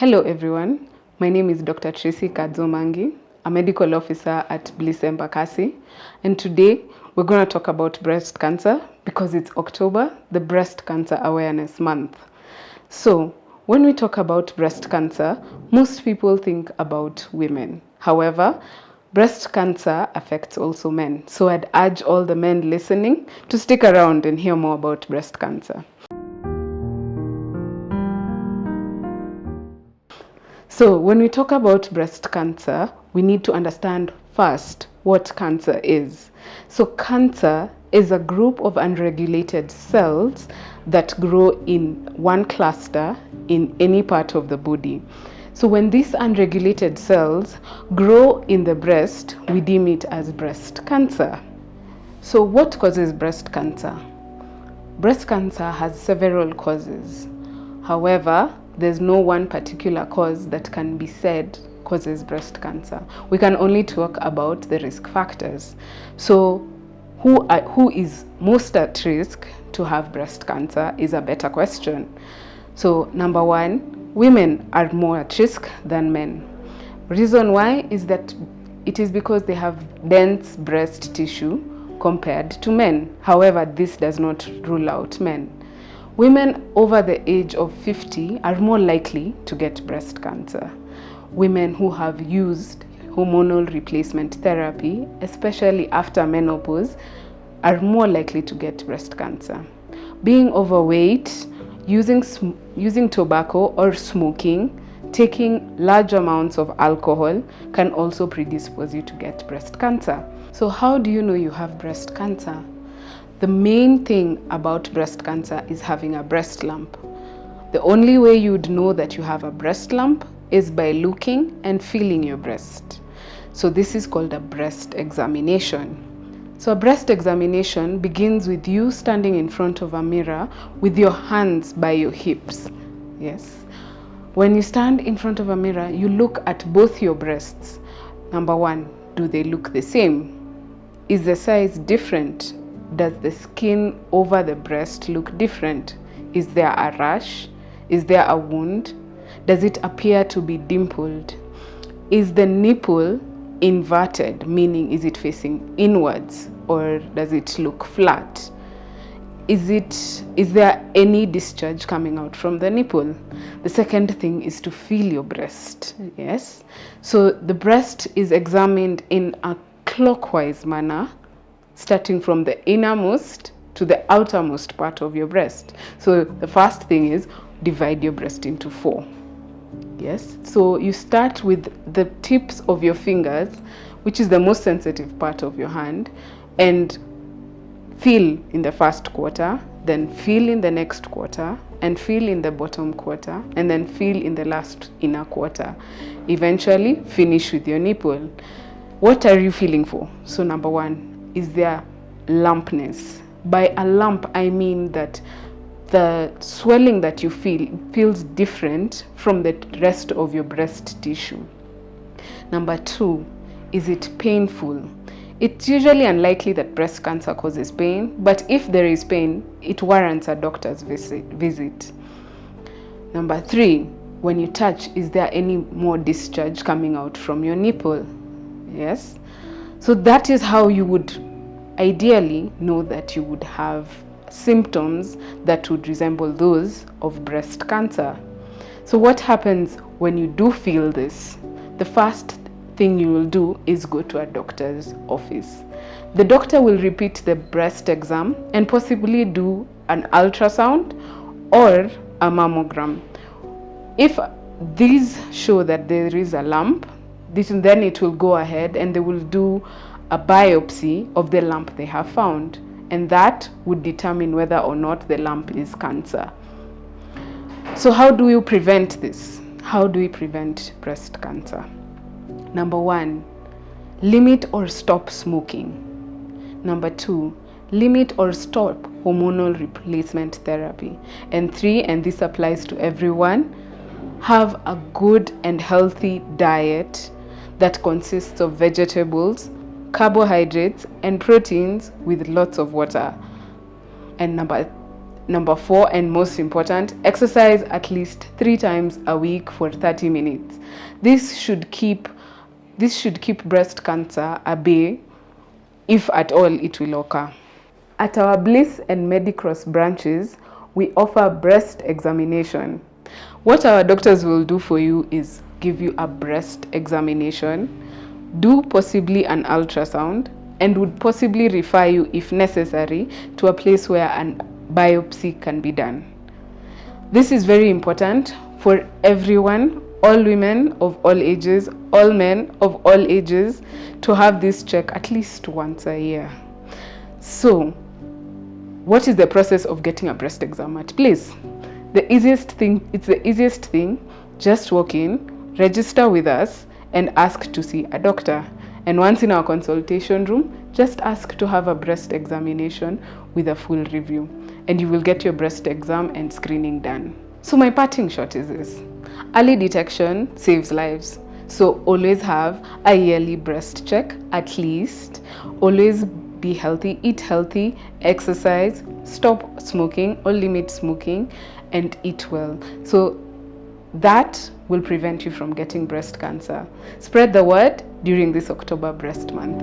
Hello everyone, my name is Dr. Tracy Kadzo, a medical officer at Bliss Medical Center, and today we're going to talk about breast cancer because it's October, the Breast Cancer Awareness Month. So when we talk about breast cancer, most people think about women. However, breast cancer affects also men. So I'd urge all the men listening to stick around and hear more about breast cancer. So when we talk about breast cancer, we need to understand first what cancer is. So cancer is a group of unregulated cells that grow in one cluster in any part of the body. So when these unregulated cells grow in the breast, we deem it as breast cancer. So what causes breast cancer? Breast cancer has several causes. However, there's no one particular cause that can be said causes breast cancer. We can only talk about the risk factors. So who is most at risk to have breast cancer is a better question. So number one, women are more at risk than men. Reason why is that it is because they have dense breast tissue compared to men. However, this does not rule out men. Women over the age of 50 are more likely to get breast cancer. Women who have used hormonal replacement therapy, especially after menopause, are more likely to get breast cancer. Being overweight, using tobacco or smoking, taking large amounts of alcohol can also predispose you to get breast cancer. So how do you know you have breast cancer? The main thing about breast cancer is having a breast lump. The only way you would know that you have a breast lump is by looking and feeling your breast. So this is called a breast examination. So a breast examination begins with you standing in front of a mirror with your hands by your hips. Yes. When you stand in front of a mirror, you look at both your breasts. Number one, do they look the same? Is the size different? Does the skin over the breast look different? Is there a rash? Is there a wound? Does it appear to be dimpled? Is the nipple inverted, meaning is it facing inwards or does it look flat? Is there any discharge coming out from the nipple? The second thing is to feel your breast. Yes. So the breast is examined in a clockwise manner, starting from the innermost to the outermost part of your breast. So the first thing is divide your breast into 4. Yes. So you start with the tips of your fingers, which is the most sensitive part of your hand, and feel in the first quarter, then feel in the next quarter, and feel in the bottom quarter, and then feel in the last inner quarter. Eventually finish with your nipple. What are you feeling for? So number one, is there lumpness? By a lump, I mean that the swelling that you feel feels different from the rest of your breast tissue. Number two, is it painful? It's usually unlikely that breast cancer causes pain, but if there is pain, it warrants a doctor's visit. Number three, when you touch, is there any more discharge coming out from your nipple? Yes. So that is how you would ideally know that you would have symptoms that would resemble those of breast cancer. So what happens when you do feel this? The first thing you will do is go to a doctor's office. The doctor will repeat the breast exam and possibly do an ultrasound or a mammogram. If these show that there is a lump, then it will go ahead and they will do a biopsy of the lump they have found, and that would determine whether or not the lump is cancer. So how do you prevent this? How do we prevent breast cancer? Number one, limit or stop smoking. Number two, limit or stop hormonal replacement therapy. And three, and this applies to everyone, have a good and healthy diet that consists of vegetables, carbohydrates, and proteins with lots of water. And number Number 4, and most important, exercise at least 3 times a week for 30 minutes. This should keep breast cancer at bay, if at all it will occur. At our Bliss and Medicross branches, we offer breast examination. What our doctors will do for you is give you a breast examination, do possibly an ultrasound, and would possibly refer you, if necessary, to a place where a biopsy can be done. This is very important for everyone, all women of all ages, all men of all ages, to have this check at least once a year. So, what is the process of getting a breast exam at Bliss? It's the easiest thing. Just walk in, register with us, and ask to see a doctor. And once in our consultation room, just ask to have a breast examination with a full review, and you will get your breast exam and screening done. So my parting shot is this: early detection saves lives. So always have a yearly breast check at least. Always be healthy, eat healthy, exercise, stop smoking or limit smoking, and eat well. So that will prevent you from getting breast cancer. Spread the word during this October Breast Month.